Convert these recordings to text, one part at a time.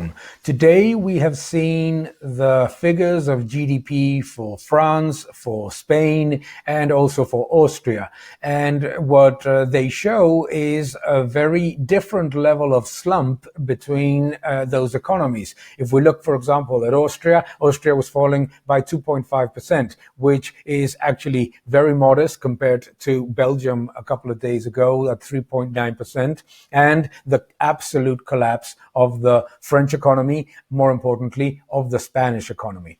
Eurozone. Today, we have seen the figures of GDP for France, for Spain, and also for Austria. And what they show is a very different level of slump between those economies. If we look, for example, at Austria was falling by 2.5%, which is actually very modest compared to Belgium a couple of days ago at 3.9%, and the absolute collapse of the French economy, more importantly, of the Spanish economy.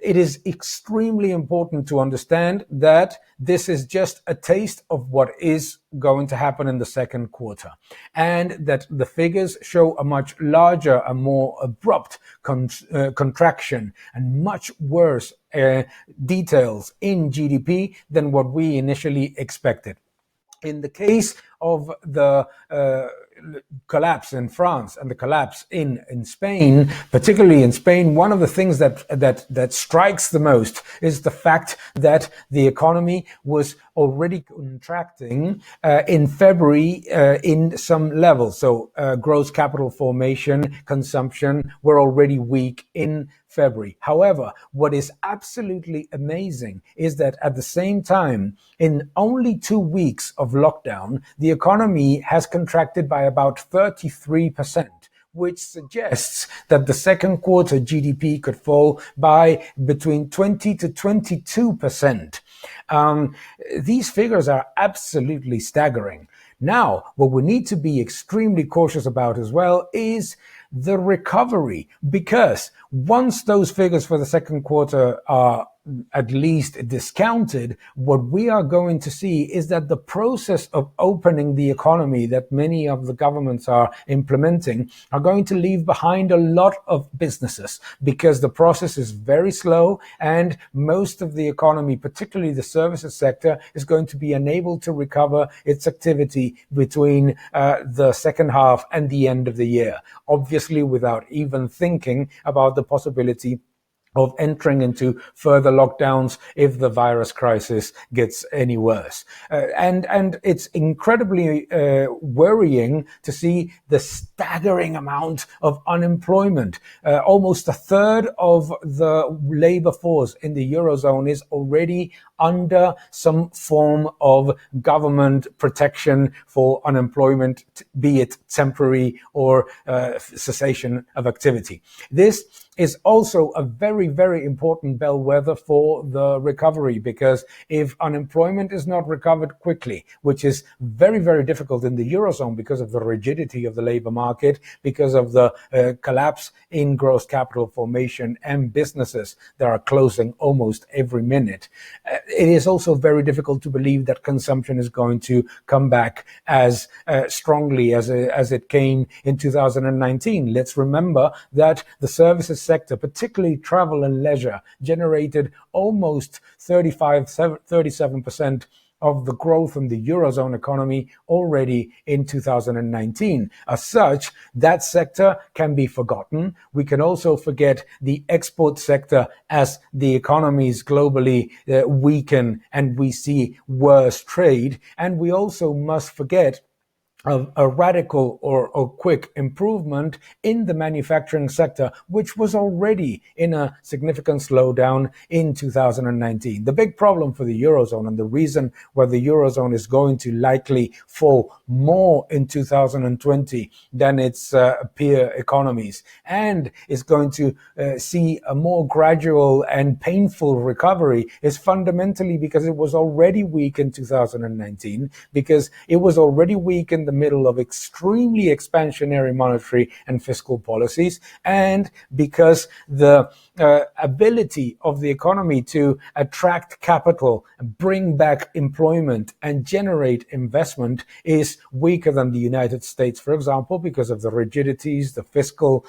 It is extremely important to understand that this is just a taste of what is going to happen in the second quarter, and that the figures show a much larger and more abrupt contraction and much worse details in GDP than what we initially expected. In the case of the collapse in France and the collapse in Spain, particularly in Spain, one of the things that strikes the most is the fact that the economy was already contracting in February in some levels. So gross capital formation, consumption were already weak in February. However, what is absolutely amazing is that at the same time, in only 2 weeks of lockdown, the economy has contracted by about 33%. Which suggests that the second quarter GDP could fall by between 20 to 22%. These figures are absolutely staggering. Now, what we need to be extremely cautious about as well is the recovery, because once those figures for the second quarter are at least discounted, what we are going to see is that the process of opening the economy that many of the governments are implementing are going to leave behind a lot of businesses, because the process is very slow and most of the economy, particularly the services sector, is going to be unable to recover its activity between the second half and the end of the year, obviously without even thinking about the possibility of entering into further lockdowns if the virus crisis gets any worse. And it's incredibly worrying to see the staggering amount of unemployment. Almost a third of the labor force in the Eurozone is already under some form of government protection for unemployment, be it temporary or cessation of activity. This is also a very, very important bellwether for the recovery, because if unemployment is not recovered quickly, which is very, very difficult in the Eurozone because of the rigidity of the labor market, because of the collapse in gross capital formation and businesses that are closing almost every minute, it is also very difficult to believe that consumption is going to come back as strongly as it came in 2019. Let's remember that the services sector, particularly travel and leisure, generated almost 37% of the growth in the Eurozone economy already in 2019. As such, that sector can be forgotten. We can also forget the export sector as the economies globally weaken and we see worse trade. And we also must forget a radical or quick improvement in the manufacturing sector, which was already in a significant slowdown in 2019. The big problem for the Eurozone, and the reason why the Eurozone is going to likely fall more in 2020 than its peer economies, and is going to see a more gradual and painful recovery, is fundamentally because it was already weak in 2019, because it was already weak in the middle of extremely expansionary monetary and fiscal policies, and because the ability of the economy to attract capital, bring back employment, and generate investment is weaker than the United States, for example, because of the rigidities, the fiscal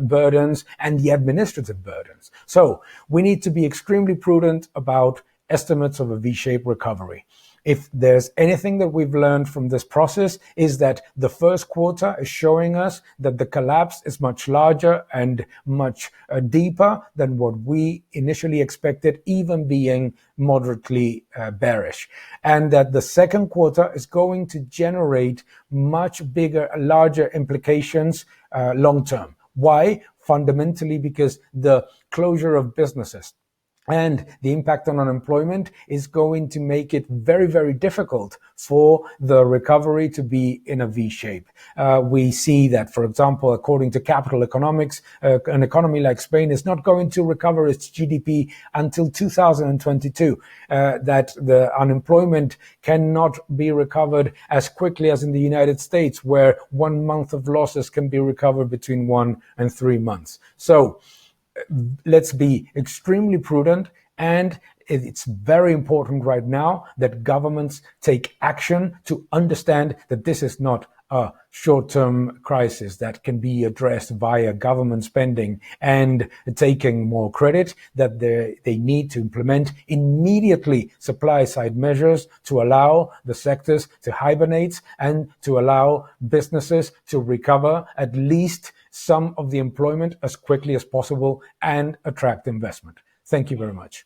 burdens, and the administrative burdens. So we need to be extremely prudent about estimates of a V-shaped recovery. If there's anything that we've learned from this process is that the first quarter is showing us that the collapse is much larger and much deeper than what we initially expected, even being moderately bearish. And that the second quarter is going to generate much bigger, larger implications long term. Why? Fundamentally because the closure of businesses and the impact on unemployment is going to make it very, very difficult for the recovery to be in a V shape. We see that, for example, according to capital economics, an economy like Spain is not going to recover its GDP until 2022. That the unemployment cannot be recovered as quickly as in the United States, where 1 month of losses can be recovered between 1 and 3 months. So, let's be extremely prudent, and it's very important right now that governments take action to understand that this is not a short-term crisis that can be addressed via government spending and taking more credit, that they need to implement immediately supply-side measures to allow the sectors to hibernate and to allow businesses to recover at least some of the employment as quickly as possible and attract investment. Thank you very much.